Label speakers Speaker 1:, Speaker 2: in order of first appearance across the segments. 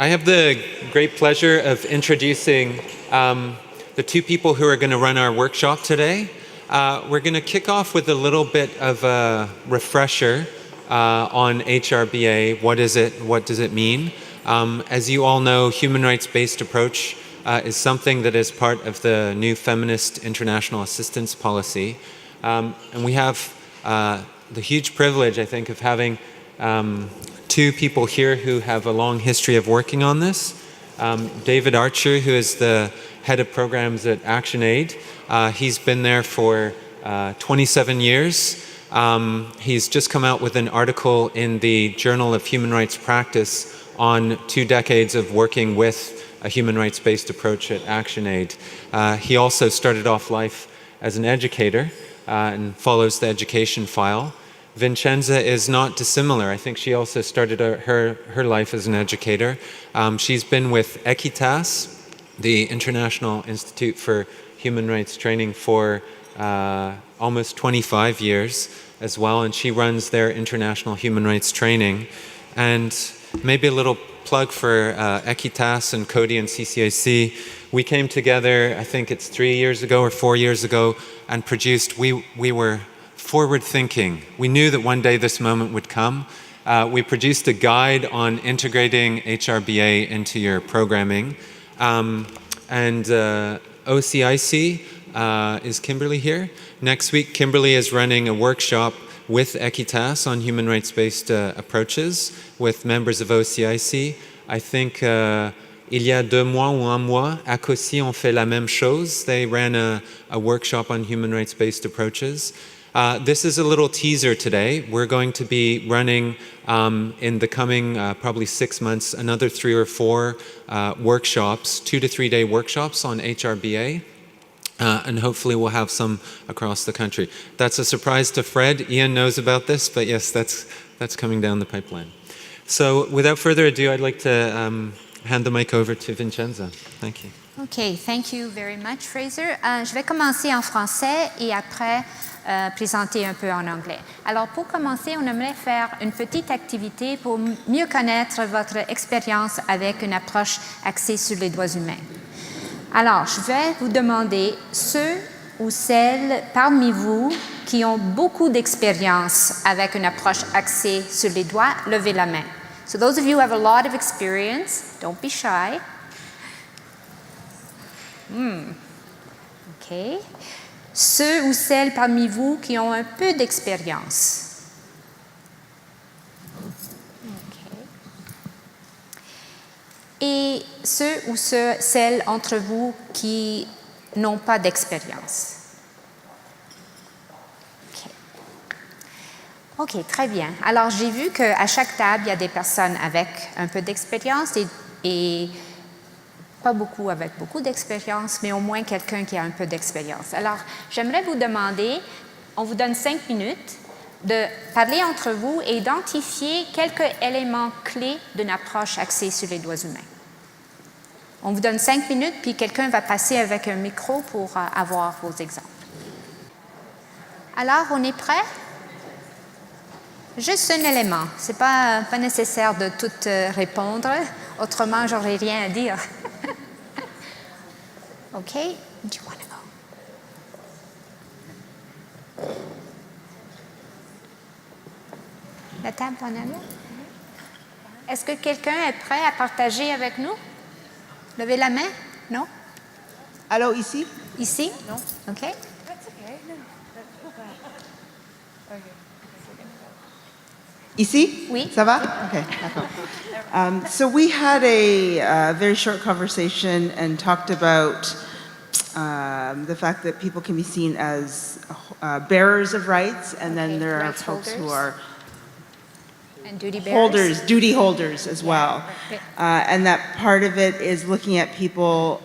Speaker 1: I have the great pleasure of introducing the two people who are going to run our workshop today. We're going to kick off with a little bit of a refresher on HRBA. What is it? What does it mean? As you all know, human rights-based approach is something that is part of the new feminist international assistance policy. And we have the huge privilege, I think, of having two people here who have a long history of working on this. David Archer, who is the head of programs at ActionAid. He's been there for 27 years. He's just come out with an article in the Journal of Human Rights Practice on 2 decades of working with a human rights-based approach at ActionAid. He also started off life as an educator and follows the education file. Vincenza is not dissimilar. I think she also started her life as an educator. She's been with Equitas, the International Institute for Human Rights Training, for almost 25 years as well, and she runs their international human rights training. And maybe a little plug for Equitas and cont'd and CCIC. We came together, I think it's 3 years ago or 4 years ago, and produced, we were forward-thinking. We knew that one day this moment would come. We produced a guide on integrating HRBA into your programming. And OCIC, is Kimberly here? Next week, Kimberly is running a workshop with Equitas on human rights-based approaches with members of OCIC. I think il y a 2 mois ou 1 mois, ACOSI ont fait la même chose. They ran a workshop on human rights-based approaches. This is a little teaser today. We're going to be running in the coming probably 6 months another 3 or 4 workshops, 2 to 3 day workshops on HRBA. And hopefully we'll have some across the country. That's a surprise to Fred. Ian knows about this, but yes, that's coming down the pipeline. So without further ado, I'd like to hand the mic over to Vincenza. Thank you.
Speaker 2: Okay, thank you very much, Fraser. Je vais commencer en français et après présenter un peu en anglais. Alors, pour commencer, on aimerait faire une petite activité pour mieux connaître votre expérience avec une approche axée sur les droits humains. Alors, je vais vous demander, ceux ou celles parmi vous qui ont beaucoup d'expérience avec une approche axée sur les droits, levez la main. So those of you who have a lot of experience, don't be shy. OK. Ceux ou celles parmi vous qui ont un peu d'expérience. OK. Et ceux ou celles entre vous qui n'ont pas d'expérience. OK, très bien. Alors, j'ai vu qu'à chaque table, il y a des personnes avec un peu d'expérience et pas beaucoup avec beaucoup d'expérience, mais au moins quelqu'un qui a un peu d'expérience. Alors, j'aimerais vous demander, on vous donne 5 minutes, de parler entre vous et identifier quelques éléments clés d'une approche axée sur les droits humains. On vous donne 5 minutes, puis quelqu'un va passer avec un micro pour avoir vos exemples. Alors, on est prêt? Juste un élément. Ce n'est pas nécessaire de tout répondre, autrement, j'aurais rien à dire. OK? Do you want to go? La table en arrière? Est-ce que quelqu'un est prêt à partager avec nous? Levez la main? Non?
Speaker 3: Alors, ici?
Speaker 2: Ici?
Speaker 3: Non.
Speaker 2: OK.
Speaker 3: Ici?
Speaker 2: Oui.
Speaker 3: Ça va? Okay, d'accord. So we had a very short conversation and talked about the fact that people can be seen as bearers of rights, and then there are folks who are
Speaker 2: and duty bearers.
Speaker 3: Duty holders as well.
Speaker 2: Okay.
Speaker 3: And that part of it is looking at people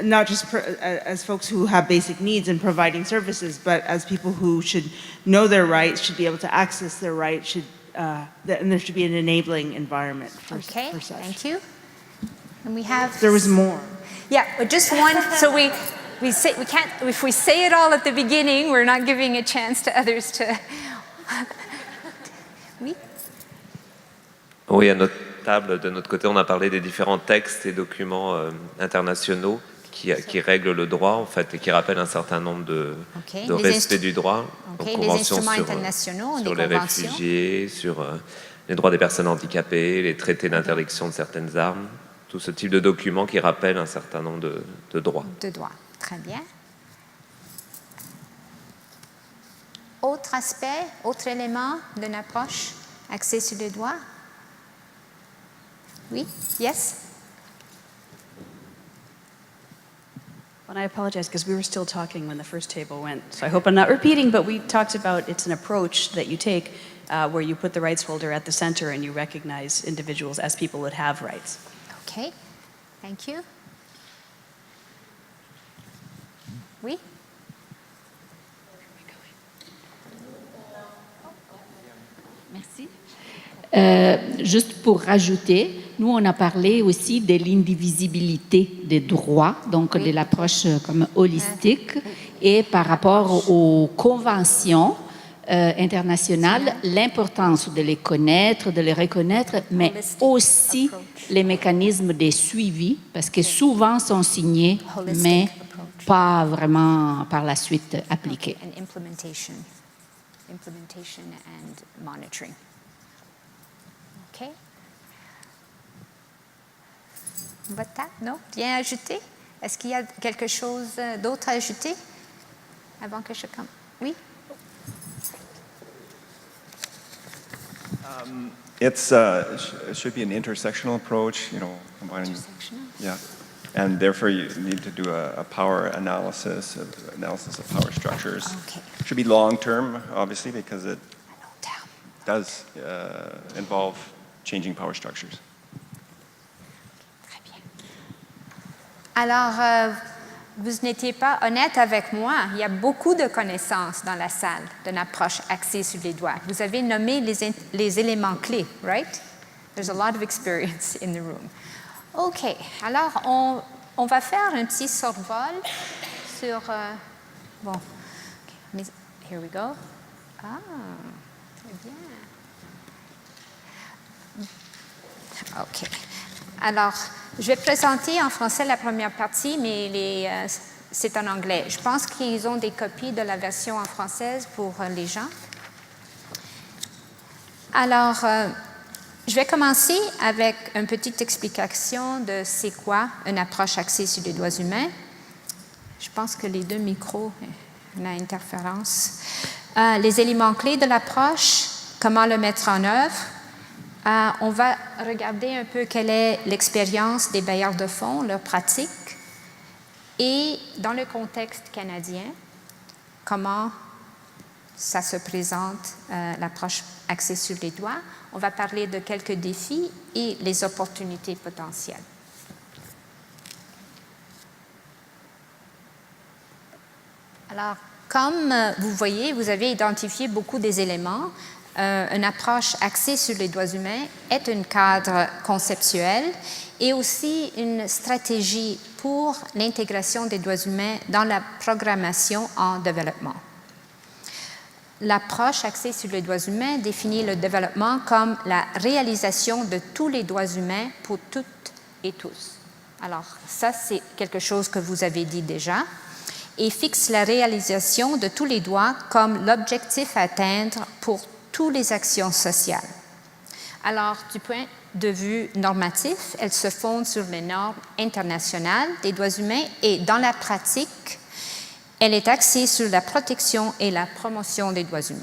Speaker 3: not just as folks who have basic needs and providing services, but as people who should know their rights, should be able to access their rights, and there should be an enabling environment for such.
Speaker 2: Thank you. And we have...
Speaker 3: There was more.
Speaker 2: Yeah, but just one. So we can't, if we say it all at the beginning, we're not giving a chance to others to... Oui?
Speaker 4: Oui, table, de notre côté, on a parlé des différents textes et documents internationaux qui règlent le droit, en fait, et qui rappellent un certain nombre de respect du droit.
Speaker 2: OK,
Speaker 4: Donc,
Speaker 2: les
Speaker 4: conventions
Speaker 2: instruments
Speaker 4: sur,
Speaker 2: internationaux,
Speaker 4: sur
Speaker 2: des
Speaker 4: les
Speaker 2: conventions.
Speaker 4: réfugiés, sur les droits des personnes handicapées, les traités d'interdiction de certaines armes, tout ce type de documents qui rappellent un certain nombre de droits.
Speaker 2: De droits, très bien. Autre aspect, autre élément d'une approche axée sur les droits? Oui? Yes?
Speaker 5: And I apologize because we were still talking when the first table went. So I hope I'm not repeating, but we talked about it's an approach that you take where you put the rights holder at the center and you recognize individuals as people that have rights.
Speaker 2: OK, thank you. Oui?
Speaker 6: Merci. Juste pour rajouter, nous, on a parlé aussi de l'indivisibilité des droits, donc de l'approche comme holistique, et par rapport aux conventions internationales, l'importance de les connaître, de les reconnaître, mais aussi les mécanismes de suivi, parce que souvent sont signés, mais pas vraiment par la suite appliqués.
Speaker 2: And implementation and monitoring. OK. Votre table? Non? Bien ajouté? Est-ce qu'il y a quelque chose d'autre à ajouter avant que je commence? Oui?
Speaker 7: It should be an intersectional approach, combining.
Speaker 2: Intersectional?
Speaker 7: Yeah, and therefore you need to do a power analysis of power structures.
Speaker 2: Okay.
Speaker 7: It should be long term, obviously, because it
Speaker 2: Down.
Speaker 7: does involve changing power structures.
Speaker 2: Très bien. Alors, vous n'étiez pas honnête avec moi. Il y a beaucoup de connaissances dans la salle d'une approche axée sur les droits. Vous avez nommé les éléments clés, right? There's a lot of experience in the room. OK. Alors, on va faire un petit survol sur... bon. Okay. Here we go. Ah, très bien. OK. Alors, je vais présenter en français la première partie, mais c'est en anglais. Je pense qu'ils ont des copies de la version en française pour les gens. Alors, je vais commencer avec une petite explication de c'est quoi une approche axée sur les droits humains. Je pense que les deux micros, il y a une interférence. Les éléments clés de l'approche, comment le mettre en œuvre. On va regarder un peu quelle est l'expérience des bailleurs de fonds, leur pratique, et dans le contexte canadien, comment ça se présente, l'approche axée sur les droits. On va parler de quelques défis et les opportunités potentielles. Alors, comme vous voyez, vous avez identifié beaucoup des éléments. Une approche axée sur les droits humains est un cadre conceptuel et aussi une stratégie pour l'intégration des droits humains dans la programmation en développement. L'approche axée sur les droits humains définit le développement comme la réalisation de tous les droits humains pour toutes et tous. Alors, ça, c'est quelque chose que vous avez dit déjà, et fixe la réalisation de tous les droits comme l'objectif à atteindre pour toutes les actions sociales. Alors, du point de vue normatif, elle se fonde sur les normes internationales des droits humains et dans la pratique, elle est axée sur la protection et la promotion des droits humains.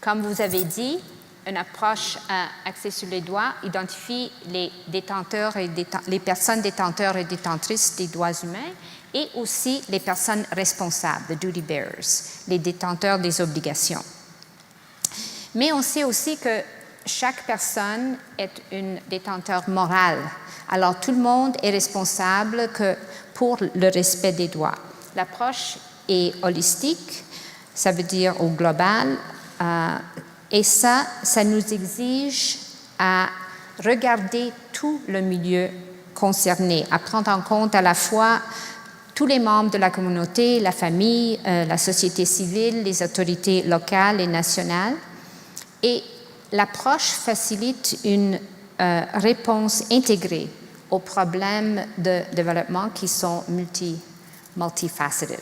Speaker 2: Comme vous avez dit, une approche axée sur les droits identifie les détenteurs et les personnes détenteurs et détentrices des droits humains et aussi les personnes responsables, the duty bearers, les détenteurs des obligations. Mais on sait aussi que chaque personne est une détenteur morale. Alors, tout le monde est responsable pour le respect des droits. L'approche est holistique, ça veut dire au global, et ça nous exige à regarder tout le milieu concerné, à prendre en compte à la fois tous les membres de la communauté, la famille, la société civile, les autorités locales et nationales. Et l'approche facilite une réponse intégrée aux problèmes de développement qui sont multifaceted.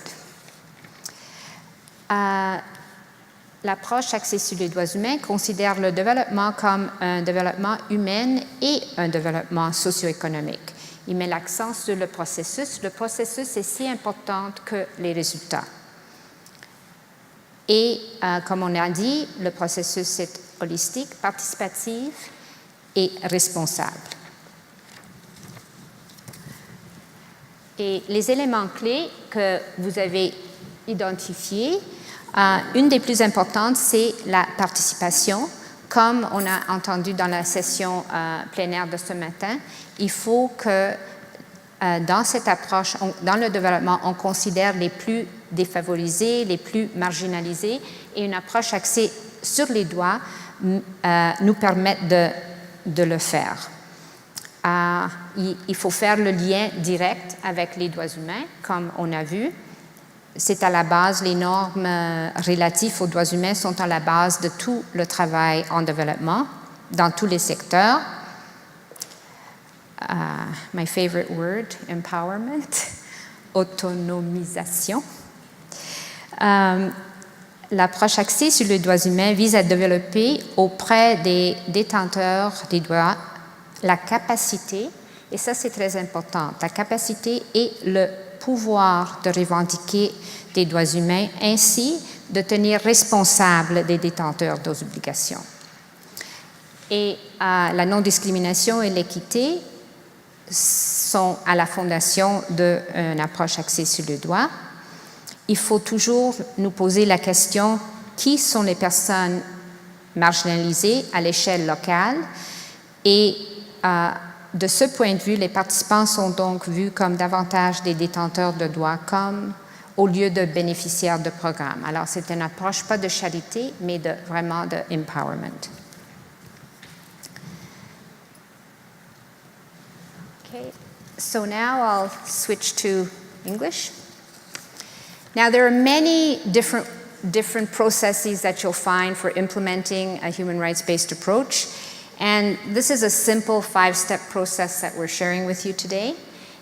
Speaker 2: L'approche axée sur les droits humains considère le développement comme un développement humain et un développement socio-économique. Il met l'accent sur le processus. Le processus est si important que les résultats. Et comme on a dit, le processus est holistique, participatif et responsable. Et les éléments clés que vous avez identifiés, une des plus importantes, c'est la participation. Comme on a entendu dans la session plénière de ce matin, il faut que dans cette approche, dans le développement, on considère les plus défavorisés, les plus marginalisés, et une approche axée sur les droits nous permet de le faire. Il faut faire le lien direct avec les droits humains, comme on a vu. C'est à la base, les normes relatives aux droits humains sont à la base de tout le travail en développement, dans tous les secteurs. My favorite word, empowerment, autonomisation. L'approche axée sur les droits humains vise à développer auprès des détenteurs des droits la capacité, et ça c'est très important, la capacité et le pouvoir de revendiquer des droits humains, ainsi de tenir responsables des détenteurs des obligations. Et la non-discrimination et l'équité sont à la fondation d'une approche axée sur le droit. Il faut toujours nous poser la question, qui sont les personnes marginalisées à l'échelle locale? Et de ce point de vue, les participants sont donc vus comme davantage des détenteurs de droits au lieu de bénéficiaires de programmes. Alors, c'est une approche pas de charité, mais vraiment de empowerment. Okay, so now I'll switch to English. Now, there are many different processes that you'll find for implementing a human rights-based approach. And this is a simple 5-step process that we're sharing with you today.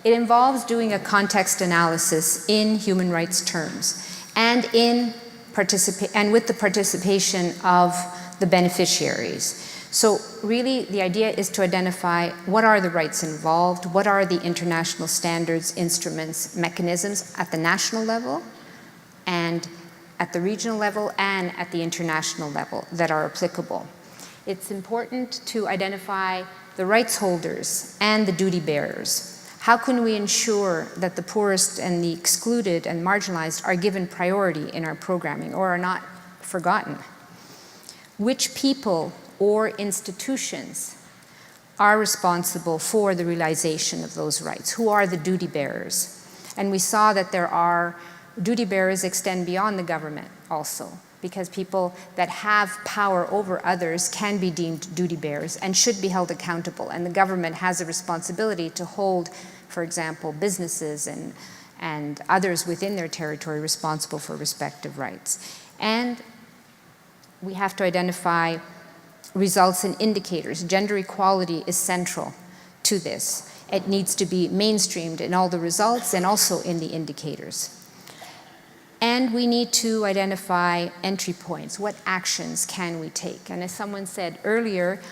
Speaker 2: It involves doing a context analysis in human rights terms and with the participation of the beneficiaries. So really the idea is to identify what are the rights involved, what are the international standards, instruments, mechanisms at the national level and at the regional level and at the international level that are applicable. It's important to identify the rights holders and the duty bearers. How can we ensure that the poorest and the excluded and marginalized are given priority in our programming or are not forgotten? Which people or institutions are responsible for the realization of those rights? Who are the duty bearers? And we saw that there are duty bearers extend beyond the government also, because people that have power over others can be deemed duty bearers and should be held accountable. And the government has a responsibility to hold, for example, businesses and others within their territory responsible for respective rights. And we have to identify results and indicators. Gender equality is central to this. It needs to be mainstreamed in all the results and also in the indicators. And we need to identify entry points. What actions can we take? And as someone said earlier,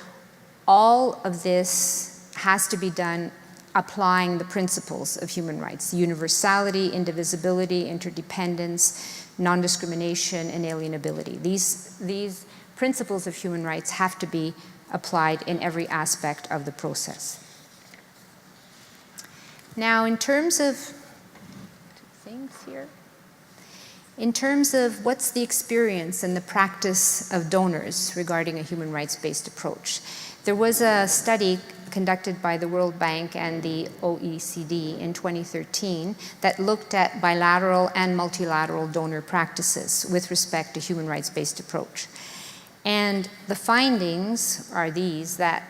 Speaker 2: all of this has to be done applying the principles of human rights: universality, indivisibility, interdependence, non-discrimination, and alienability. These principles of human rights have to be applied in every aspect of the process. Now, in terms of what's the experience and the practice of donors regarding a human rights-based approach, there was a study conducted by the World Bank and the OECD in 2013 that looked at bilateral and multilateral donor practices with respect to human rights-based approach. And the findings are these, that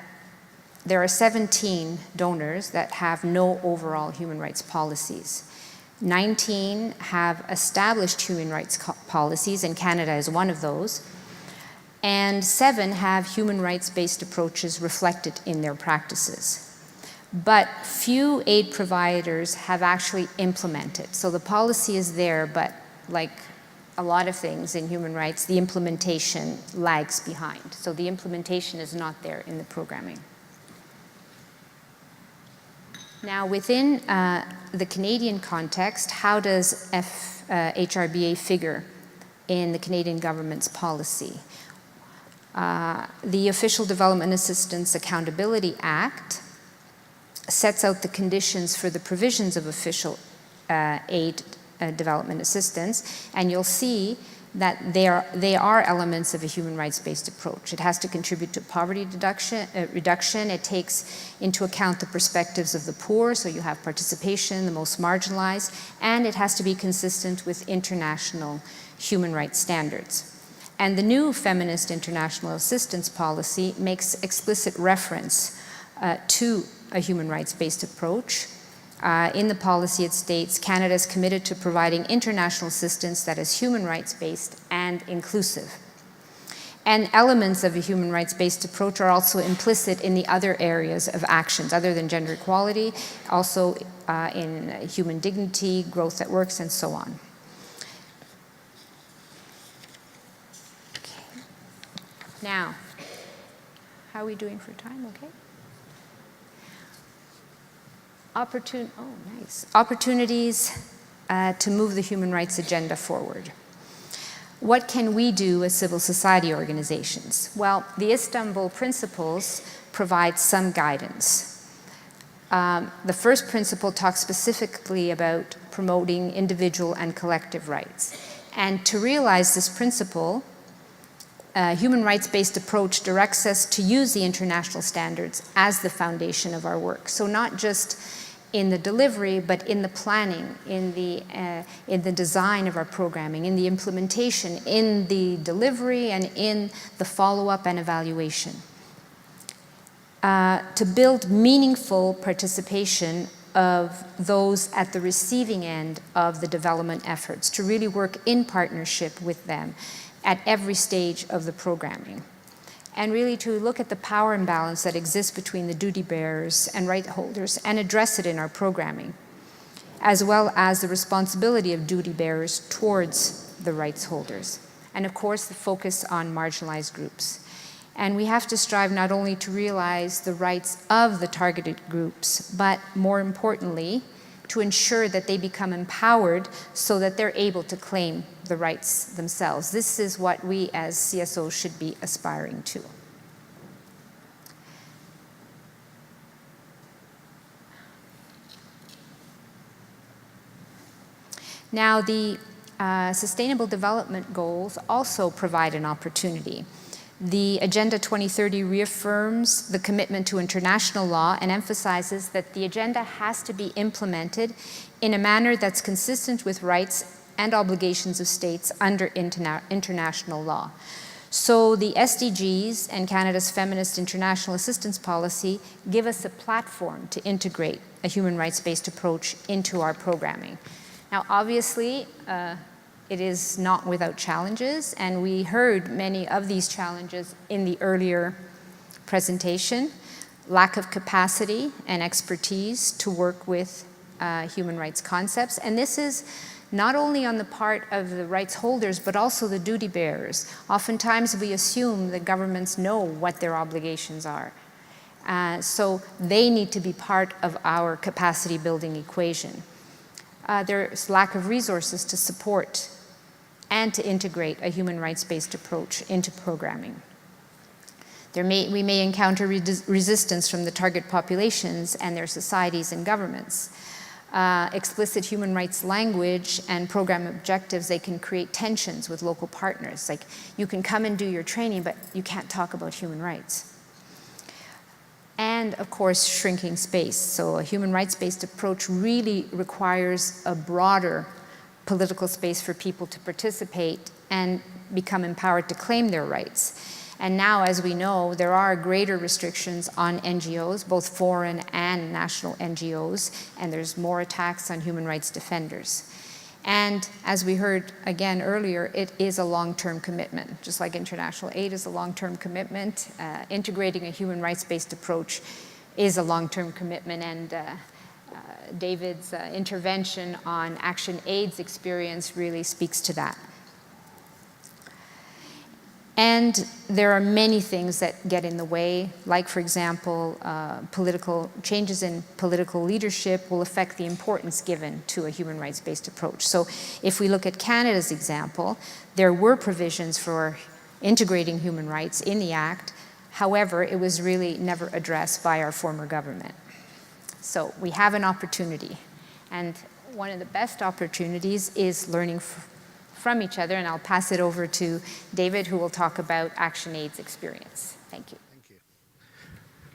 Speaker 2: there are 17 donors that have no overall human rights policies. 19 have established human rights policies, and Canada is one of those. and 7 have human rights-based approaches reflected in their practices. But few aid providers have actually implemented. So the policy is there, but like a lot of things in human rights, the implementation lags behind. So the implementation is not there in the programming. Now, within the Canadian context, how does HRBA figure in the Canadian government's policy? The Official Development Assistance Accountability Act sets out the conditions for the provisions of official aid development assistance, and you'll see that they are elements of a human rights-based approach. It has to contribute to poverty reduction. It takes into account the perspectives of the poor, so you have participation, the most marginalized, and it has to be consistent with international human rights standards. And the new Feminist International Assistance Policy makes explicit reference to a human rights-based approach. In the policy, it states, Canada is committed to providing international assistance that is human rights-based and inclusive. And elements of a human rights-based approach are also implicit in the other areas of actions, other than gender equality, also in human dignity, growth that works, and so on. Okay. Now, how are we doing for time? Okay. Opportunities to move the human rights agenda forward. What can we do as civil society organizations? Well, the Istanbul Principles provide some guidance. The first principle talks specifically about promoting individual and collective rights. And to realize this principle, a human rights-based approach directs us to use the international standards as the foundation of our work. So not just in the delivery, but in the planning, in the design of our programming, in the implementation, in the delivery, and in the follow-up and evaluation. To build meaningful participation of those at the receiving end of the development efforts, to really work in partnership with them at every stage of the programming. And really to look at the power imbalance that exists between the duty bearers and right holders and address it in our programming, as well as the responsibility of duty bearers towards the rights holders. And of course, the focus on marginalized groups. And we have to strive not only to realize the rights of the targeted groups, but more importantly, to ensure that they become empowered so that they're able to claim the rights themselves. This is what we as CSOs should be aspiring to. Now, the Sustainable Development Goals also provide an opportunity. The Agenda 2030 reaffirms the commitment to international law and emphasizes that the agenda has to be implemented in a manner that's consistent with rights and obligations of states under international law. So the SDGs and Canada's Feminist International Assistance Policy give us a platform to integrate a human rights-based approach into our programming. Now, obviously, it is not without challenges, and we heard many of these challenges in the earlier presentation. Lack of capacity and expertise to work with human rights concepts, and this is not only on the part of the rights holders, but also the duty bearers. Oftentimes we assume that governments know what their obligations are. So they need to be part of our capacity building equation. There's lack of resources to support and to integrate a human rights-based approach into programming. We may encounter resistance from the target populations and their societies and governments. Explicit human rights language and program objectives, they can create tensions with local partners. Like, you can come and do your training, but you can't talk about human rights. And of course, shrinking space. So a human rights-based approach really requires a broader political space for people to participate and become empowered to claim their rights. And now, as we know, there are greater restrictions on NGOs, both foreign and national NGOs, and there's more attacks on human rights defenders. And as we heard again earlier, it is a long-term commitment. Just like international aid is a long-term commitment, integrating a human rights-based approach is a long-term commitment. And David's intervention on ActionAid's experience really speaks to that. And there are many things that get in the way, like, for example, changes in political leadership will affect the importance given to a human rights-based approach. So if we look at Canada's example, there were provisions for integrating human rights in the Act. However, it was really never addressed by our former government. So we have an opportunity. And one of the best opportunities is learning from each other, and I'll pass it over to David, who will talk about ActionAid's experience. Thank you.
Speaker 8: Thank you.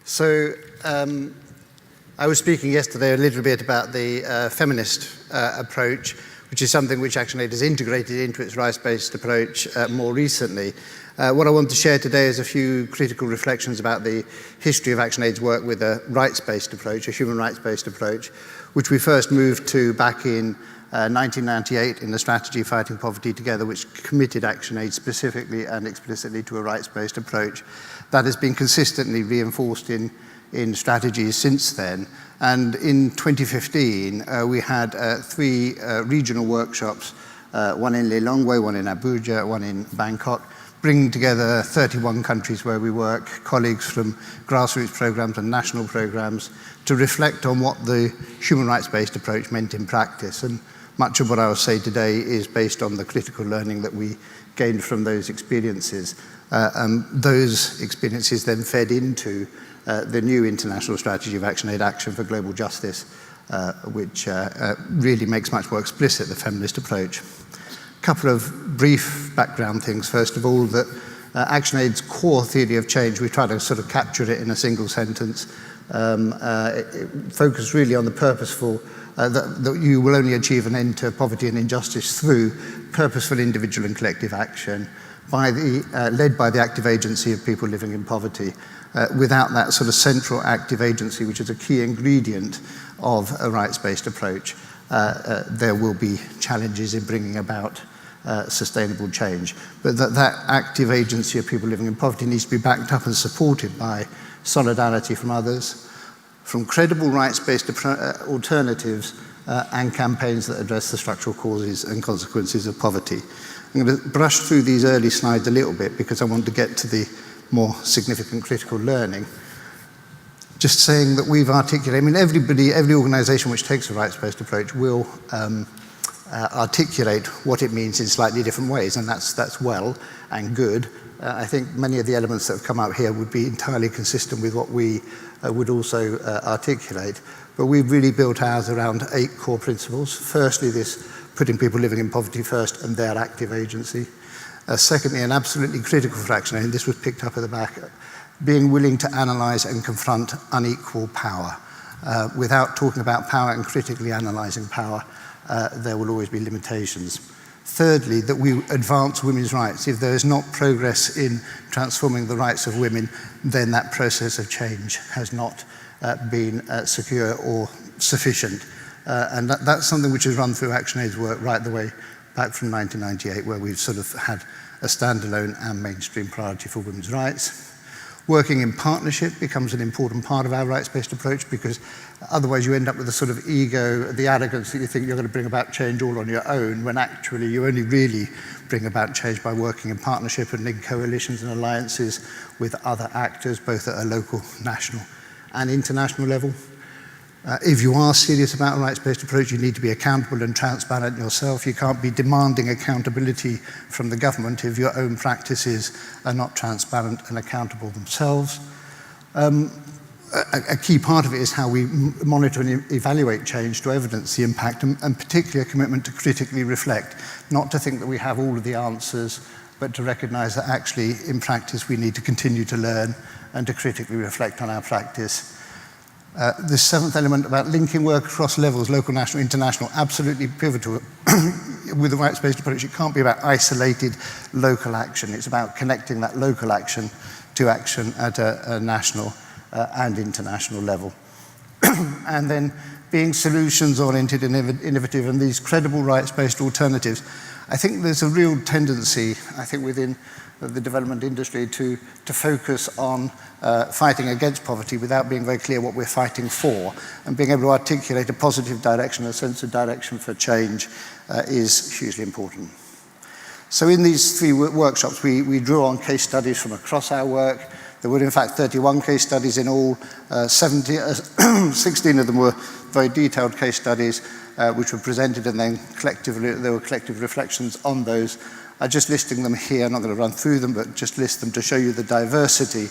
Speaker 8: So I was speaking yesterday a little bit about the feminist approach, which is something which ActionAid has integrated into its rights-based approach more recently. What I want to share today is a few critical reflections about the history of ActionAid's work with a rights-based approach, a human rights-based approach, which we first moved to back in 1998 in the strategy Fighting Poverty Together, which committed ActionAid specifically and explicitly to a rights-based approach. That has been consistently reinforced in strategies since then. And in 2015, we had 3 regional workshops, one in Lilongwe, one in Abuja, one in Bangkok, bringing together 31 countries where we work, colleagues from grassroots programs and national programs, to reflect on what the human rights-based approach meant in practice. And much of what I will say today is based on the critical learning that we gained from those experiences. Those experiences then fed into the new international strategy of ActionAid, Action for Global Justice, which really makes much more explicit the feminist approach. A couple of brief background things. First of all, that ActionAid's core theory of change, we try to sort of capture it in a single sentence. It focused really on the purposeful, that you will only achieve an end to poverty and injustice through purposeful individual and collective action, led by the active agency of people living in poverty. Without that sort of central active agency, which is a key ingredient of a rights-based approach, there will be challenges in bringing about sustainable change. But that active agency of people living in poverty needs to be backed up and supported by solidarity from others, from credible rights-based alternatives and campaigns that address the structural causes and consequences of poverty. I'm going to brush through these early slides a little bit because I want to get to the more significant critical learning. Just saying that we've articulated, I mean, every organization which takes a rights-based approach will articulate what it means in slightly different ways, and that's well and good. I think many of the elements that have come out here would be entirely consistent with what we would also articulate. But we've really built ours around 8 core principles. Firstly, this putting people living in poverty first and their active agency. Secondly, and absolutely critical for ActionAid, and this was picked up at the back, being willing to analyze and confront unequal power. Without talking about power and critically analyzing power, there will always be limitations. Thirdly, that we advance women's rights. If there is not progress in transforming the rights of women, then that process of change has not been secure or sufficient. And that's something which has run through ActionAid's work right the way back from 1998, where we've sort of had a standalone and mainstream priority for women's rights. Working in partnership becomes an important part of our rights-based approach, because otherwise you end up with a sort of ego, the arrogance that you think you're going to bring about change all on your own, when actually you only really bring about change by working in partnership and in coalitions and alliances with other actors, both at a local, national and international level. If you are serious about a rights-based approach, you need to be accountable and transparent yourself. You can't be demanding accountability from the government if your own practices are not transparent and accountable themselves. A key part of it is how we monitor and evaluate change to evidence the impact, and particularly a commitment to critically reflect, not to think that we have all of the answers, but to recognize that actually in practice we need to continue to learn and to critically reflect on our practice. The 7th element about linking work across levels, local, national, international, absolutely pivotal. With the rights-based approach, it can't be about isolated local action. It's about connecting that local action to action at a national and international level. and then being solutions-oriented and innovative and these credible rights-based alternatives. I think there's a real tendency, I think, within the development industry to focus on fighting against poverty without being very clear what we're fighting for, and being able to articulate a positive direction, a sense of direction for change is hugely important. So in these 3 workshops, we drew on case studies from across our work. There were in fact 31 case studies in all. 16 of them were very detailed case studies which were presented, and then there were collective reflections on those. I'm just listing them here. I'm not going to run through them, but just list them to show you the diversity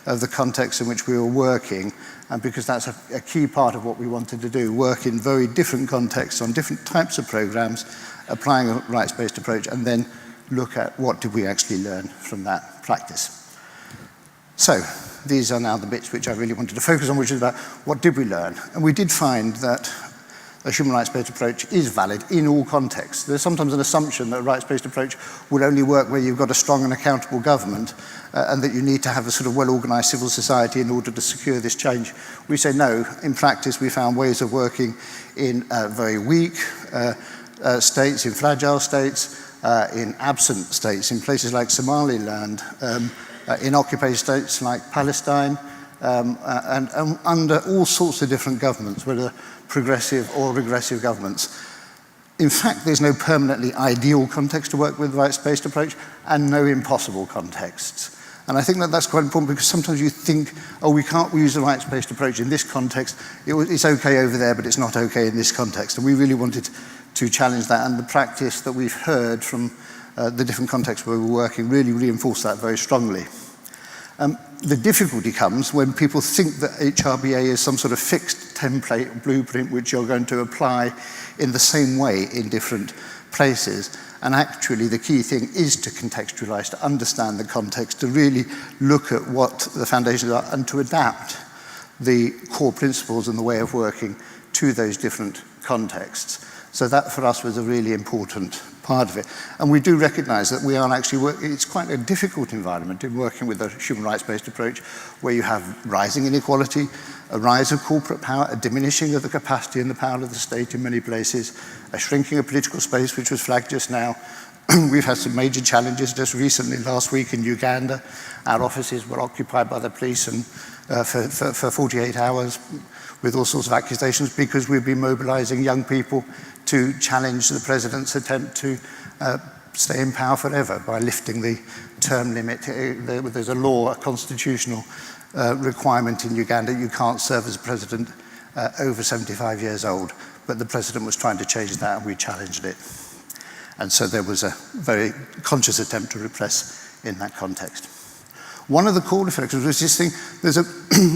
Speaker 8: of the context in which we were working, and because that's a key part of what we wanted to do, work in very different contexts on different types of programs, applying a rights-based approach, and then look at what did we actually learn from that practice. So these are now the bits which I really wanted to focus on, which is about what did we learn. And we did find that a human rights-based approach is valid in all contexts. There's sometimes an assumption that a rights-based approach will only work where you've got a strong and accountable government and that you need to have a sort of well-organized civil society in order to secure this change. We say no. In practice, we found ways of working in very weak states, in fragile states, in absent states, in places like Somaliland, in occupied states like Palestine, and under all sorts of different governments, whether progressive or regressive governments. In fact, there's no permanently ideal context to work with rights-based approach, and no impossible contexts. And I think that that's quite important, because sometimes you think, oh, we can't use a rights-based approach in this context. It's okay over there, but it's not okay in this context. And we really wanted to challenge that, and the practice that we've heard from the different contexts where we're working really reinforced that very strongly. The difficulty comes when people think that HRBA is some sort of fixed template, blueprint, which you're going to apply in the same way in different places. And actually, the key thing is to contextualize, to understand the context, to really look at what the foundations are, and to adapt the core principles and the way of working to those different contexts. So that, for us, was a really important part of it. And we do recognize that we are actually it's quite a difficult environment in working with a human rights-based approach, where you have rising inequality, a rise of corporate power, a diminishing of the capacity and the power of the state in many places, a shrinking of political space, which was flagged just now. We've had some major challenges just recently. Last week in Uganda, our offices were occupied by the police and for 48 hours with all sorts of accusations, because we've been mobilizing young people to challenge the president's attempt to stay in power forever by lifting the term limit. There's a law, a constitutional requirement in Uganda. You can't serve as a president over 75 years old. But the president was trying to change that, and we challenged it. And so there was a very conscious attempt to repress in that context. One of the core reflections was this thing,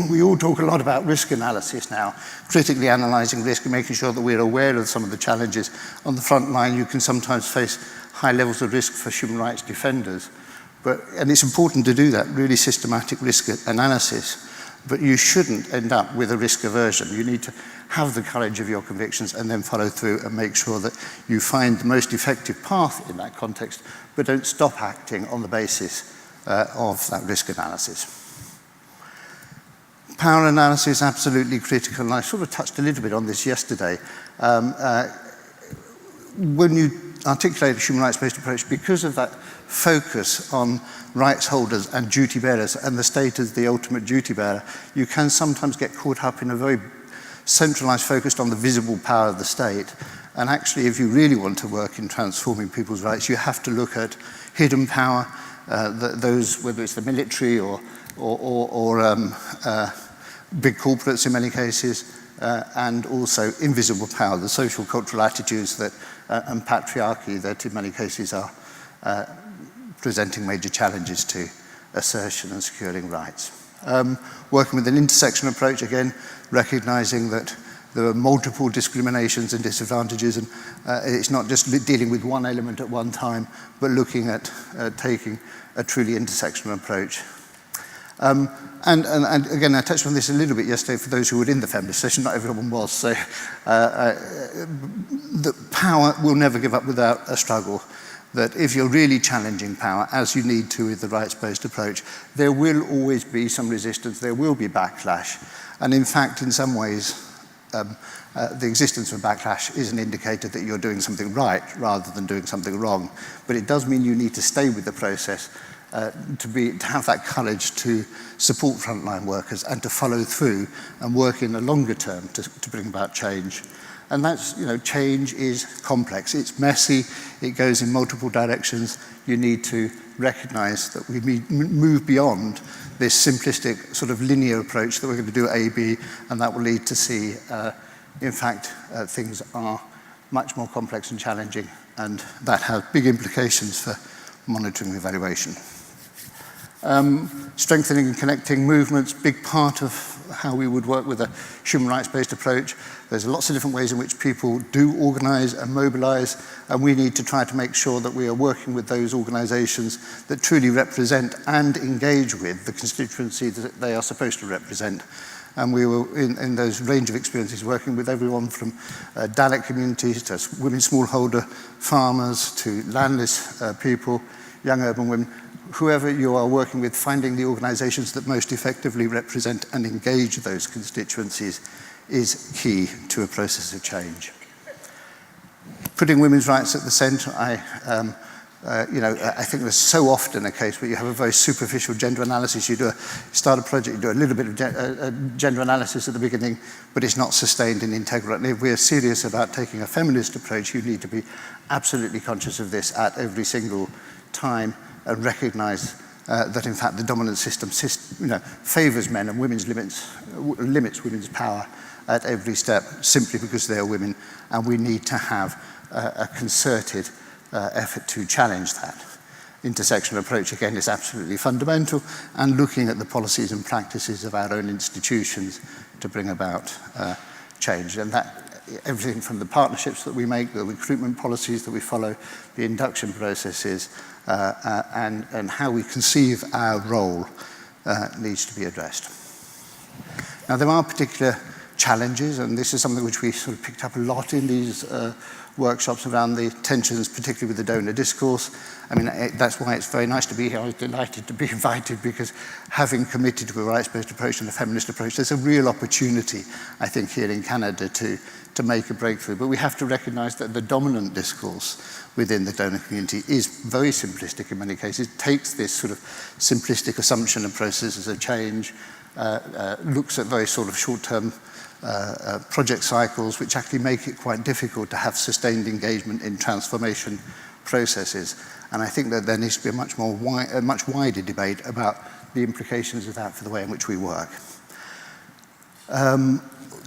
Speaker 8: we all talk a lot about risk analysis now, critically analyzing risk and making sure that we're aware of some of the challenges. On the front line, you can sometimes face high levels of risk for human rights defenders. And it's important to do that, really systematic risk analysis. But you shouldn't end up with a risk aversion. You need to have the courage of your convictions and then follow through and make sure that you find the most effective path in that context, but don't stop acting on the basis of that risk analysis. Power analysis is absolutely critical, and I sort of touched a little bit on this yesterday. When you articulate a human rights-based approach, because of that focus on rights holders and duty bearers, and the state as the ultimate duty bearer, you can sometimes get caught up in a very centralized focus on the visible power of the state. And actually, if you really want to work in transforming people's rights, you have to look at hidden power, those, whether it's the military or big corporates in many cases, and also invisible power, the social cultural attitudes that, and patriarchy that in many cases are presenting major challenges to assertion and securing rights. Working with an intersection approach, again, recognizing that there are multiple discriminations and disadvantages, and it's not just dealing with one element at one time, but looking at taking a truly intersectional approach. And again, I touched on this a little bit yesterday for those who were in the feminist session. Not everyone was. So the power will never give up without a struggle. that if you're really challenging power, as you need to with the rights-based approach, there will always be some resistance, there will be backlash. And in fact, in some ways, the existence of backlash is an indicator that you're doing something right rather than doing something wrong. But it does mean you need to stay with the process to have that courage to support frontline workers and to follow through and work in the longer term to bring about change. And that's, change is complex. It's messy. It goes in multiple directions. You need to recognize that we move beyond this simplistic sort of linear approach that we're going to do A, B, and that will lead to C. In fact, things are much more complex and challenging, and that has big implications for monitoring and evaluation. Strengthening and connecting movements, big part of how we would work with a human rights-based approach. There's lots of different ways in which people do organize and mobilize, and we need to try to make sure that we are working with those organizations that truly represent and engage with the constituency that they are supposed to represent. And we were, in those range of experiences, working with everyone from Dalit communities to women smallholder farmers to landless people, young urban women. Whoever you are working with, finding the organizations that most effectively represent and engage those constituencies is key to a process of change. Putting women's rights at the center, I think there's so often a case where you have a very superficial gender analysis. You start a project, you do a little bit of gender analysis at the beginning, but it's not sustained and integral. And if we're serious about taking a feminist approach, you need to be absolutely conscious of this at every single time and recognize that in fact the dominant system favors men and limits women's power at every step simply because they are women, and we need to have a concerted effort to challenge that. Intersectional approach, again, is absolutely fundamental, and looking at the policies and practices of our own institutions to bring about change. And that, everything from the partnerships that we make, the recruitment policies that we follow, the induction processes, and how we conceive our role needs to be addressed. Now, there are particular challenges, and this is something which we sort of picked up a lot in these workshops around the tensions, particularly with the donor discourse. I mean, that's why it's very nice to be here. I was delighted to be invited, because having committed to a rights-based approach and a feminist approach, there's a real opportunity, I think, here in Canada to make a breakthrough. But we have to recognize that the dominant discourse within the donor community is very simplistic in many cases. It takes this sort of simplistic assumption and processes of change, looks at very sort of short-term project cycles, which actually make it quite difficult to have sustained engagement in transformation processes. And I think that there needs to be a much wider debate about the implications of that for the way in which we work.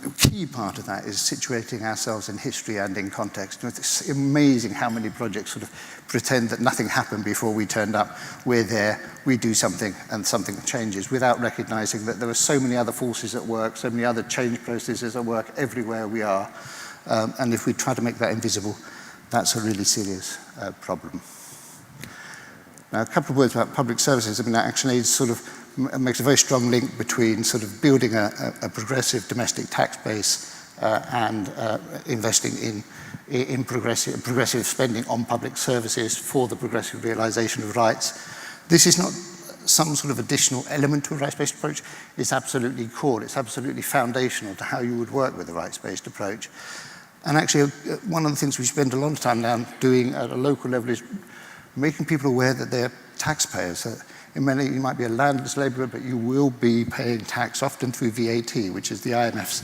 Speaker 8: A key part of that is situating ourselves in history and in context. It's amazing how many projects sort of pretend that nothing happened before we turned up. We're there, we do something, and something changes, without recognizing that there are so many other forces at work, so many other change processes at work everywhere we are. And if we try to make that invisible, that's a really serious problem. Now, a couple of words about public services. I mean, ActionAid sort of makes a very strong link between sort of building a progressive domestic tax base and investing in progressive spending on public services for the progressive realization of rights. This is not some sort of additional element to a rights-based approach. It's absolutely core. It's absolutely foundational to how you would work with a rights-based approach. And actually, one of the things we spend a lot of time now doing at a local level is making people aware that they're taxpayers. In many, you might be a landless labourer, but you will be paying tax, often through VAT, which is the IMF's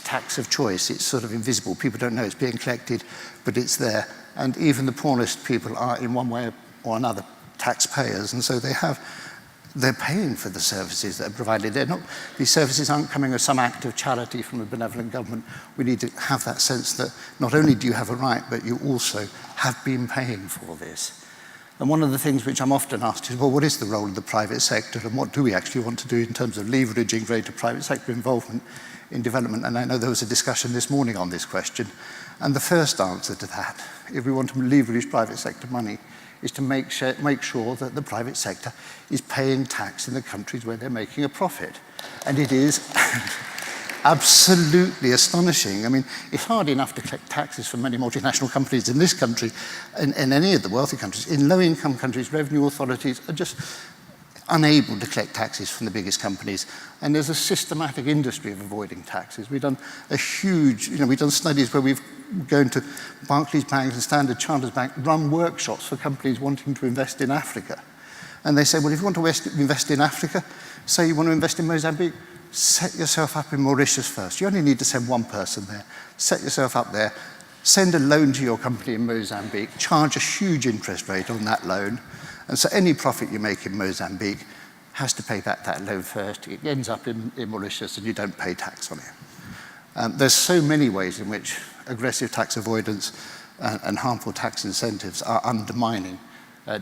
Speaker 8: tax of choice. It's sort of invisible. People don't know it's being collected, but it's there. And even the poorest people are, in one way or another, taxpayers. And so they're paying for the services that are provided. These services aren't coming as some act of charity from a benevolent government. We need to have that sense that not only do you have a right, but you also have been paying for this. And one of the things which I'm often asked is, well, what is the role of the private sector, and what do we actually want to do in terms of leveraging greater private sector involvement in development? And I know there was a discussion this morning on this question. And the first answer to that, if we want to leverage private sector money, is to make sure that the private sector is paying tax in the countries where they're making a profit. And it is, absolutely astonishing. I mean, it's hard enough to collect taxes from many multinational companies in this country and any of the wealthy countries. In low-income countries, revenue authorities are just unable to collect taxes from the biggest companies. And there's a systematic industry of avoiding taxes. We've done a huge, we've done studies where we've gone to Barclays Bank and Standard Chartered Bank, run workshops for companies wanting to invest in Africa. And they say, well, if you want to invest in Africa, say you want to invest in Mozambique, set yourself up in Mauritius first. You only need to send one person there. Set yourself up there, send a loan to your company in Mozambique, charge a huge interest rate on that loan, and so any profit you make in Mozambique has to pay back that loan first. It ends up in Mauritius and you don't pay tax on it. There's so many ways in which aggressive tax avoidance and harmful tax incentives are undermining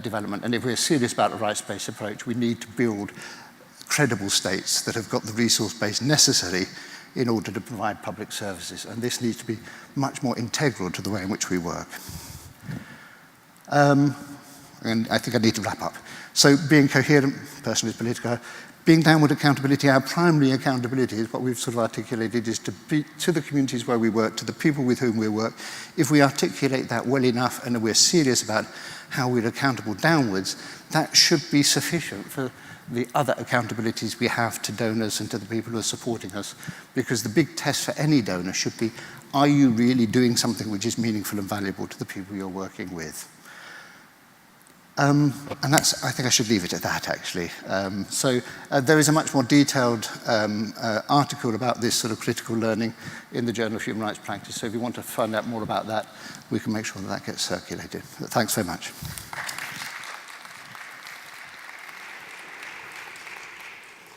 Speaker 8: development. And if we're serious about a rights-based approach, we need to build credible states that have got the resource base necessary in order to provide public services. And this needs to be much more integral to the way in which we work. And I think I need to wrap up. So being coherent, personally is political, being downward accountability, our primary accountability is what we've sort of articulated is to be to the communities where we work, to the people with whom we work. If we articulate that well enough and we're serious about how we're accountable downwards, that should be sufficient for the other accountabilities we have to donors and to the people who are supporting us. Because the big test for any donor should be, are you really doing something which is meaningful and valuable to the people you're working with? And I think I should leave it at that, actually. There is a much more detailed article about this sort of critical learning in the Journal of Human Rights Practice. So if you want to find out more about that, we can make sure that that gets circulated. But thanks very much.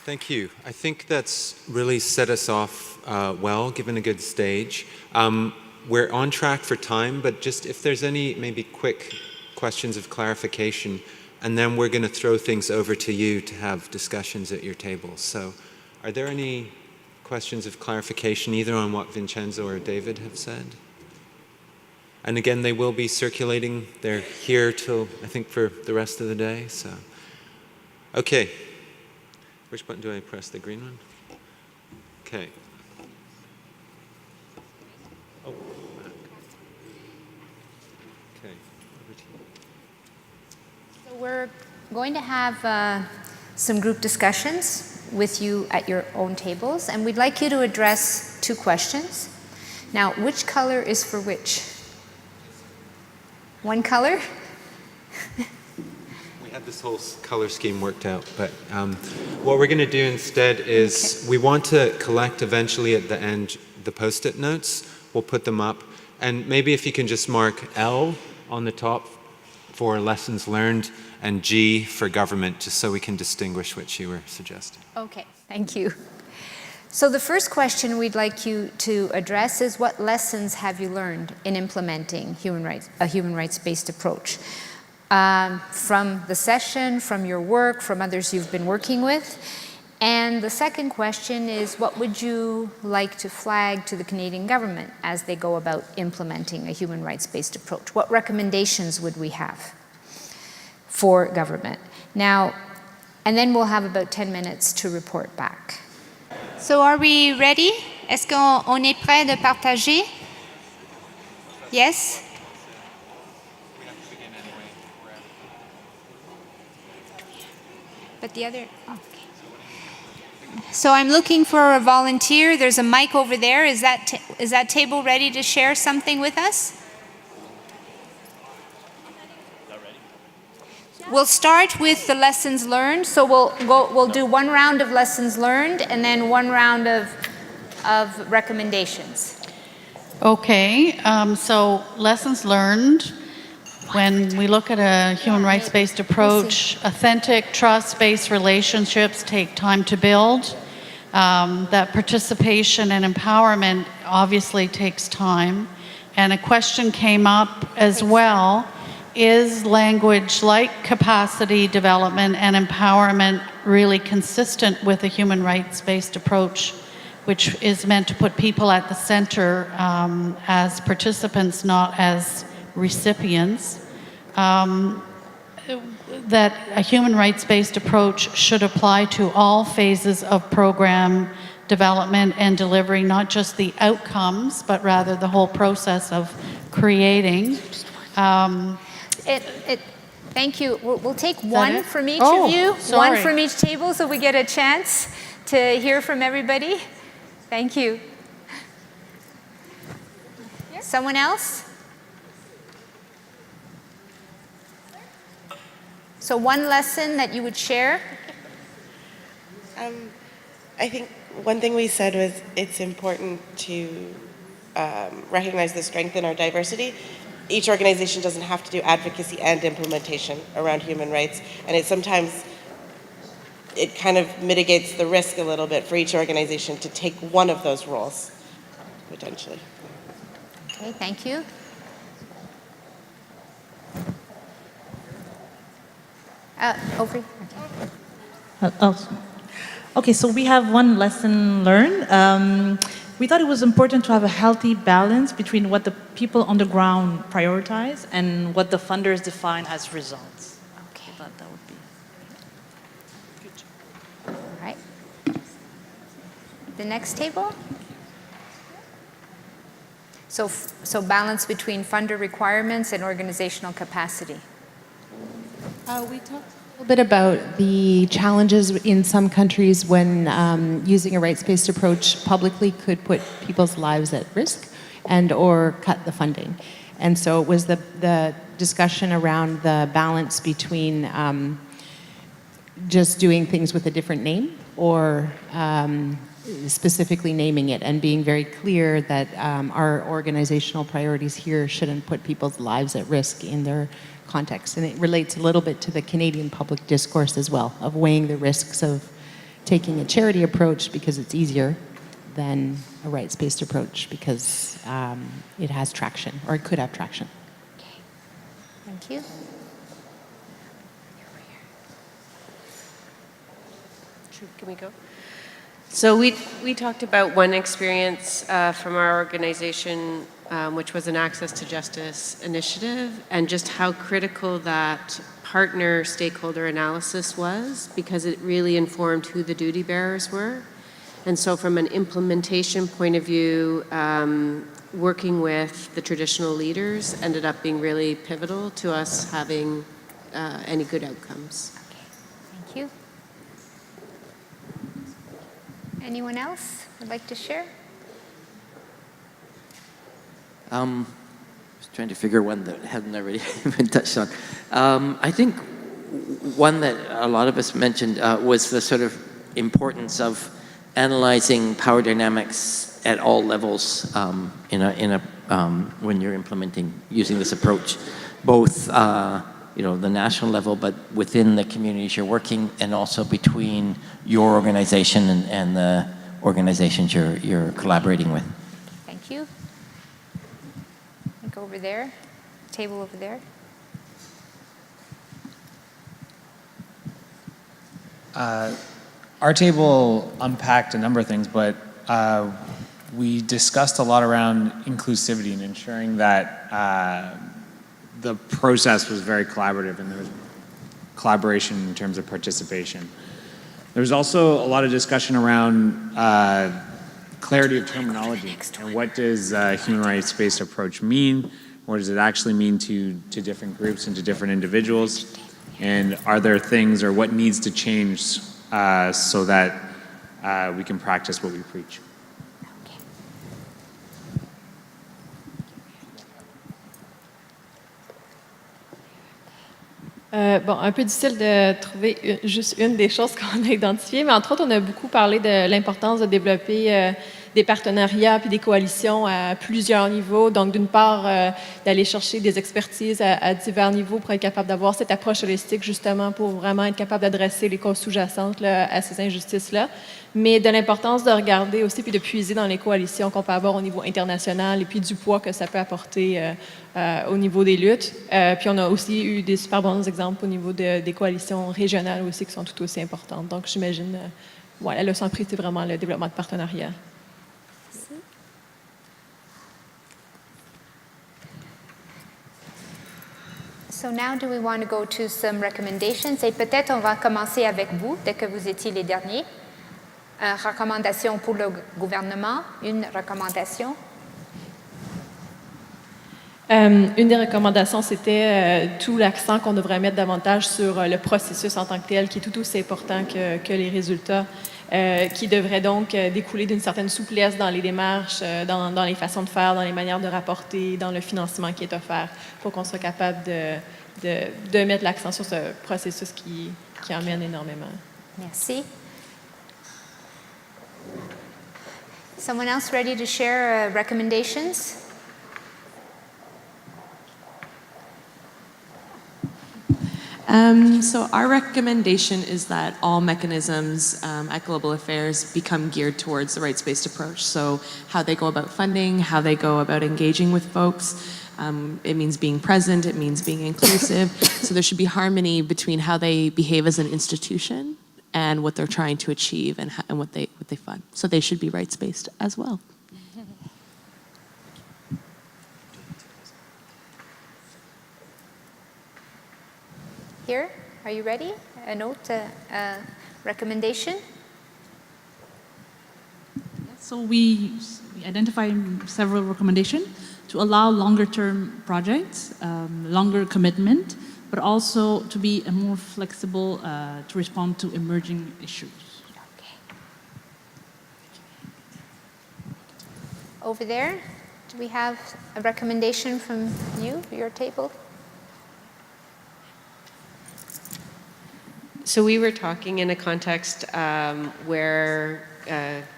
Speaker 1: Thank you. I think that's really set us off well, given a good stage. We're on track for time, but just if there's any maybe quick questions of clarification, and then we're going to throw things over to you to have discussions at your table. So are there any questions of clarification either on what Vincenza or David have said? And again, they will be circulating. They're here till, I think, for the rest of the day. So, okay. Which button do I press? The green one? Okay. Oh. Okay.
Speaker 2: So we're going to have some group discussions with you at your own tables, and we'd like you to address 2 questions. Now, which color is for which? One color?
Speaker 1: We had this whole color scheme worked out, but what we're going to do instead is we want to collect eventually at the end the post-it notes. We'll put them up, and maybe if you can just mark L on the top for lessons learned and G for government, just so we can distinguish which you were suggesting.
Speaker 2: Okay, thank you. So the first question we'd like you to address is, what lessons have you learned in implementing a human rights-based approach? From the session, from your work, from others you've been working with. And the second question is, what would you like to flag to the Canadian government as they go about implementing a human rights-based approach? What recommendations would we have for government? Now, and then we'll have about 10 minutes to report back. So are we ready? Est-ce qu'on est prêt de partager? Yes? But the other, okay. So I'm looking for a volunteer. There's a mic over there. Is that table ready to share something with us? We'll start with the lessons learned. So we'll do one round of lessons learned and then one round of recommendations.
Speaker 9: Okay, so lessons learned. When we look at a human rights-based approach, authentic, trust-based relationships take time to build. That participation and empowerment obviously takes time. And a question came up as well, is language like capacity development and empowerment really consistent with a human rights-based approach, which is meant to put people at the center as participants, not as recipients, that a human rights-based approach should apply to all phases of program development and delivery, not just the outcomes, but rather the whole process of creating.
Speaker 2: Thank you. We'll take one
Speaker 9: it?
Speaker 2: from each
Speaker 9: Oh,
Speaker 2: of you,
Speaker 9: sorry.
Speaker 2: one from each table, so we get a chance to hear from everybody. Thank you. Someone else? So one lesson that you would share?
Speaker 10: I think one thing we said was it's important to recognize the strength in our diversity. Each organization doesn't have to do advocacy and implementation around human rights, and it kind of mitigates the risk a little bit for each organization to take one of those roles, potentially.
Speaker 2: Okay, thank you. Over here.
Speaker 11: Okay, so we have one lesson learned. We thought it was important to have a healthy balance between what the people on the ground prioritize and what the funders define as results.
Speaker 2: Okay.
Speaker 11: I thought that would be good.
Speaker 2: All right. The next table. So balance between funder requirements and organizational capacity.
Speaker 12: We talked a little bit about the challenges in some countries when using a rights-based approach publicly could put people's lives at risk and or cut the funding. And so it was the discussion around the balance between just doing things with a different name or specifically naming it and being very clear that our organizational priorities here shouldn't put people's lives at risk in their context. And it relates a little bit to the Canadian public discourse as well, of weighing the risks of taking a charity approach because it's easier than a rights-based approach because it has traction, or it could have traction.
Speaker 2: Okay. Thank you.
Speaker 13: Can we go? So we talked about one experience from our organization, which was an Access to Justice initiative, and just how critical that partner stakeholder analysis was, because it really informed who the duty bearers were. And so from an implementation point of view, working with the traditional leaders ended up being really pivotal to us having any good outcomes.
Speaker 2: Okay. Thank you. Anyone else would like to share?
Speaker 14: I was trying to figure one that hadn't already been touched on. I think one that a lot of us mentioned was the sort of importance of analyzing power dynamics at all levels when you're implementing using this approach, both the national level, but within the communities you're working, and also between your organization and the organizations you're collaborating with.
Speaker 2: Thank you. I think over there, table over there.
Speaker 15: Our table unpacked a number of things, but we discussed a lot around inclusivity and ensuring that the process was very collaborative and there was collaboration in terms of participation. There was also a lot of discussion around clarity of terminology and what does a human rights-based approach mean? What does it actually mean to different groups and to different individuals? And are there things or what needs to change so that we can practice what we preach?
Speaker 16: Un peu difficile de trouver juste une des choses qu'on a identifiées, mais entre autres, on a beaucoup parlé de l'importance de développer des partenariats puis des coalitions à plusieurs niveaux. Donc, d'une part, d'aller chercher des expertises à divers niveaux pour être capable d'avoir cette approche holistique, justement, pour vraiment être capable d'adresser les causes sous-jacentes à ces injustices-là. Mais de l'importance de regarder aussi puis de puiser dans les coalitions qu'on peut avoir au niveau international et puis du poids que ça peut apporter au niveau des luttes. Puis on a aussi eu des super bons exemples au niveau des coalitions régionales aussi qui sont tout aussi importantes. Donc j'imagine, la leçon prise, c'est vraiment le développement de partenariats.
Speaker 2: So now do we want to go to some recommendations? Et peut-être on va commencer avec vous, dès que vous étiez les derniers. Recommandation pour le gouvernement, une recommandation?
Speaker 16: Une des recommandations, c'était tout l'accent qu'on devrait mettre davantage sur le processus en tant que tel, qui est tout aussi important que les résultats, qui devrait donc découler d'une certaine souplesse dans les démarches, dans les façons de faire, dans les manières de rapporter, dans le financement qui est offert, pour qu'on soit capable de mettre l'accent sur ce processus qui emmène énormément.
Speaker 2: Merci. Someone else ready to share recommendations?
Speaker 17: So our recommendation is that all mechanisms at Global Affairs become geared towards the rights-based approach. So how they go about funding, how they go about engaging with folks. It means being present, it means being inclusive. So there should be harmony between how they behave as an institution and what they're trying to achieve and what they fund. So they should be rights-based as well.
Speaker 2: Here, are you ready? A note, a recommendation?
Speaker 18: So we identified several recommendations to allow longer-term projects, longer commitment, but also to be more flexible to respond to emerging issues.
Speaker 2: Okay. Over there, do we have a recommendation from you, your table?
Speaker 13: So we were talking in a context where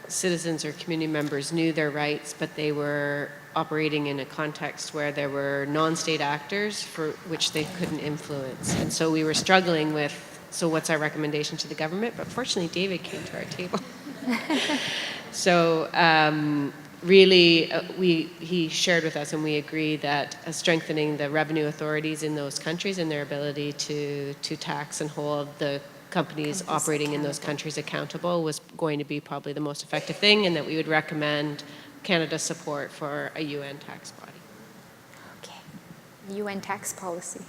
Speaker 13: citizens or community members knew their rights, but they were operating in a context where there were non-state actors for which they couldn't influence. And so we were struggling with, so what's our recommendation to the government? But fortunately, David came to our table. So really, he shared with us, and we agree that strengthening the revenue authorities in those countries and their ability to tax and hold the companies operating in those countries accountable was going to be probably the most effective thing, and that we would recommend Canada's support for a UN tax body.
Speaker 2: Okay, UN tax policy.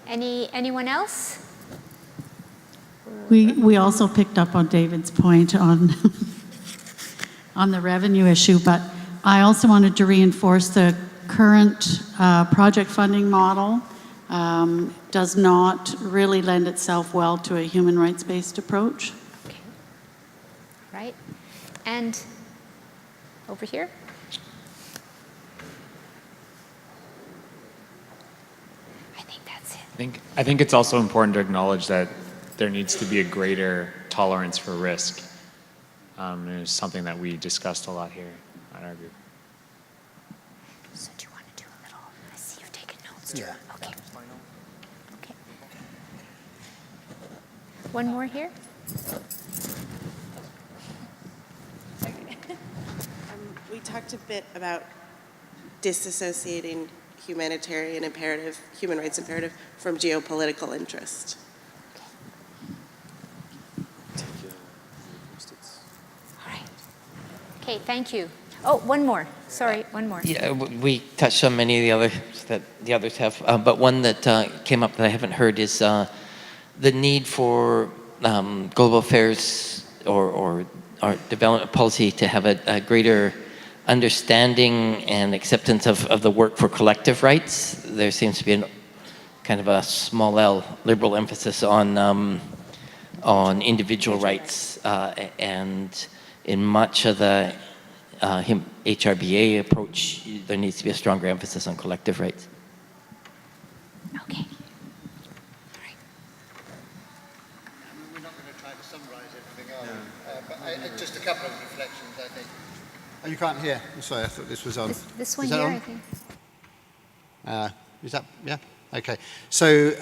Speaker 2: Anyone else?
Speaker 19: We also picked up on David's point on on the revenue issue, but I also wanted to reinforce the current project funding model does not really lend itself well to a human rights-based approach.
Speaker 2: Okay. Right. And over here. I think that's it.
Speaker 15: I think it's also important to acknowledge that there needs to be a greater tolerance for risk. And it's something that we discussed a lot here at our group.
Speaker 2: So do you want to do a little, I see you've taken notes too.
Speaker 8: Yeah.
Speaker 2: Okay. Okay. One more here.
Speaker 10: We talked a bit about disassociating humanitarian imperative, human rights imperative, from geopolitical interest.
Speaker 2: Okay, thank you. Oh, one more. Sorry, one more.
Speaker 14: Yeah, we touched on many of the others that the others have, but one that came up that I haven't heard is the need for global affairs or development policy to have a greater understanding and acceptance of the work for collective rights. There seems to be kind of a small L liberal emphasis on individual rights, and in much of the HRBA approach, there needs to be a stronger emphasis on collective rights.
Speaker 2: Okay.
Speaker 8: We're not going to try to summarize everything, are we? But just a couple of reflections, I think. Oh, you can't hear? I'm sorry, I thought this was on.
Speaker 2: This one
Speaker 8: Is that
Speaker 2: here,
Speaker 8: on?
Speaker 2: I think.
Speaker 8: Is that, yeah? Okay. So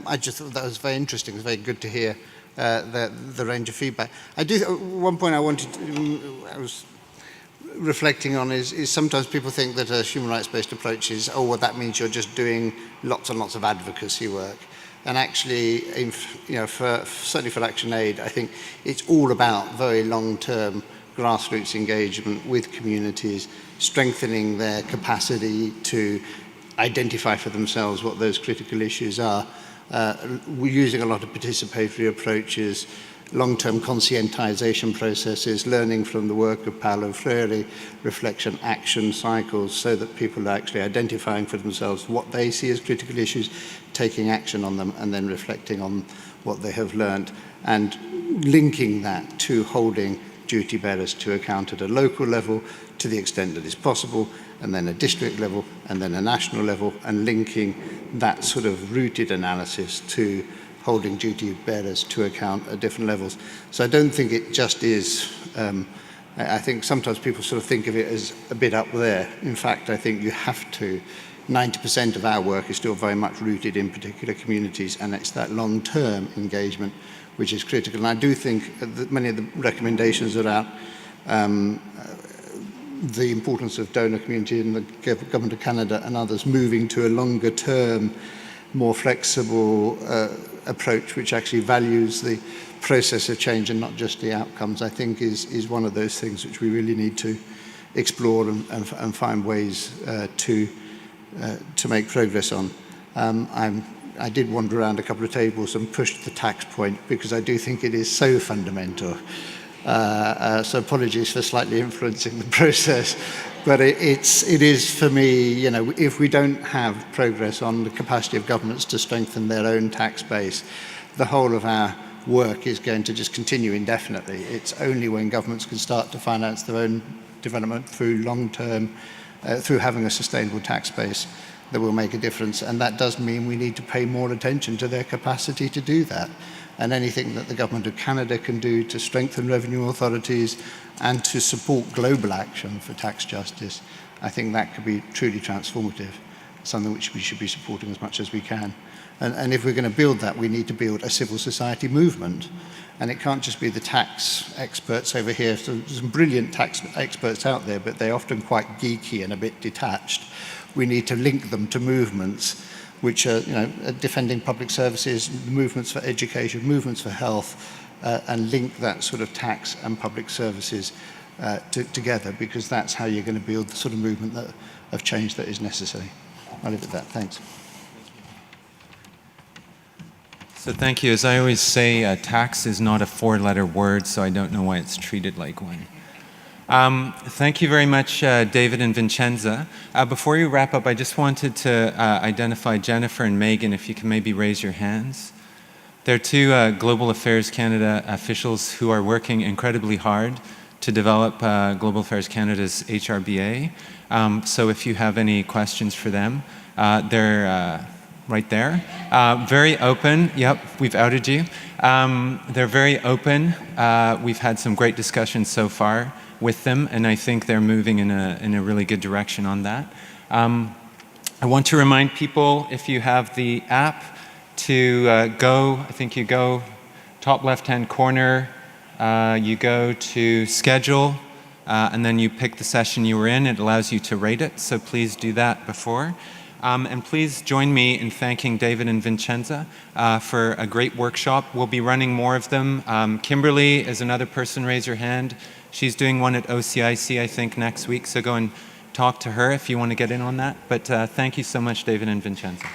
Speaker 8: I just thought that was very interesting. It was very good to hear the range of feedback. I do, one point I was reflecting on is sometimes people think that a human rights-based approach is, oh, well, that means you're just doing lots and lots of advocacy work. And actually, certainly for ActionAid, I think it's all about very long-term grassroots engagement with communities, strengthening their capacity to identify for themselves what those critical issues are. we're using a lot of participatory approaches, long-term conscientization processes, learning from the work of Paolo Freire, reflection action cycles, so that people are actually identifying for themselves what they see as critical issues, taking action on them, and then reflecting on what they have learned, and linking that to holding duty bearers to account at a local level to the extent that is possible, and then a district level, and then a national level, and linking that sort of rooted analysis to holding duty bearers to account at different levels. So I don't think it just is, I think sometimes people sort of think of it as a bit up there. In fact, I think you have to, 90% of our work is still very much rooted in particular communities, and it's that long-term engagement which is critical. And I do think that many of the recommendations around the importance of donor community and the Government of Canada and others moving to a longer-term, more flexible approach which actually values the process of change and not just the outcomes, I think is one of those things which we really need to explore and find ways to make progress on. I did wander around a couple of tables and pushed the tax point because I do think it is so fundamental. So apologies for slightly influencing the process, but it is for me, you know, if we don't have progress on the capacity of governments to strengthen their own tax base, the whole of our work is going to just continue indefinitely. It's only when governments can start to finance their own development through long-term, through having a sustainable tax base, that will make a difference. And that does mean we need to pay more attention to their capacity to do that. And anything that the Government of Canada can do to strengthen revenue authorities and to support global action for tax justice, I think that could be truly transformative, something which we should be supporting as much as we can. And if we're going to build that, we need to build a civil society movement. And it can't just be the tax experts over here. So there's some brilliant tax experts out there, but they're often quite geeky and a bit detached. We need to link them to movements which are, you know, defending public services, movements for education, movements for health, and link that sort of tax and public services together, because that's how you're going to build the sort of movement of change that is necessary. I'll leave it at that. Thanks.
Speaker 1: So thank you. As I always say, tax is not a four-letter word, so I don't know why it's treated like one. Thank you very much, David and Vincenza. Before you wrap up, I just wanted to identify Jennifer and Megan, if you can maybe raise your hands. They're two Global Affairs Canada officials who are working incredibly hard to develop Global Affairs Canada's HRBA. So if you have any questions for them, they're right there. Very open. Yep, we've outed you. They're very open. We've had some great discussions so far with them, and I think they're moving in a really good direction on that. I want to remind people, if you have the app, to go, I think you go top left-hand corner, you go to schedule, and then you pick the session you were in. It allows you to rate it, so please do that before. And please join me in thanking David and Vincenza for a great workshop. We'll be running more of them. Kimberly is another person, raise your hand. She's doing one at OCIC, I think, next week, so go and talk to her if you want to get in on that. But thank you so much, David and Vincenza.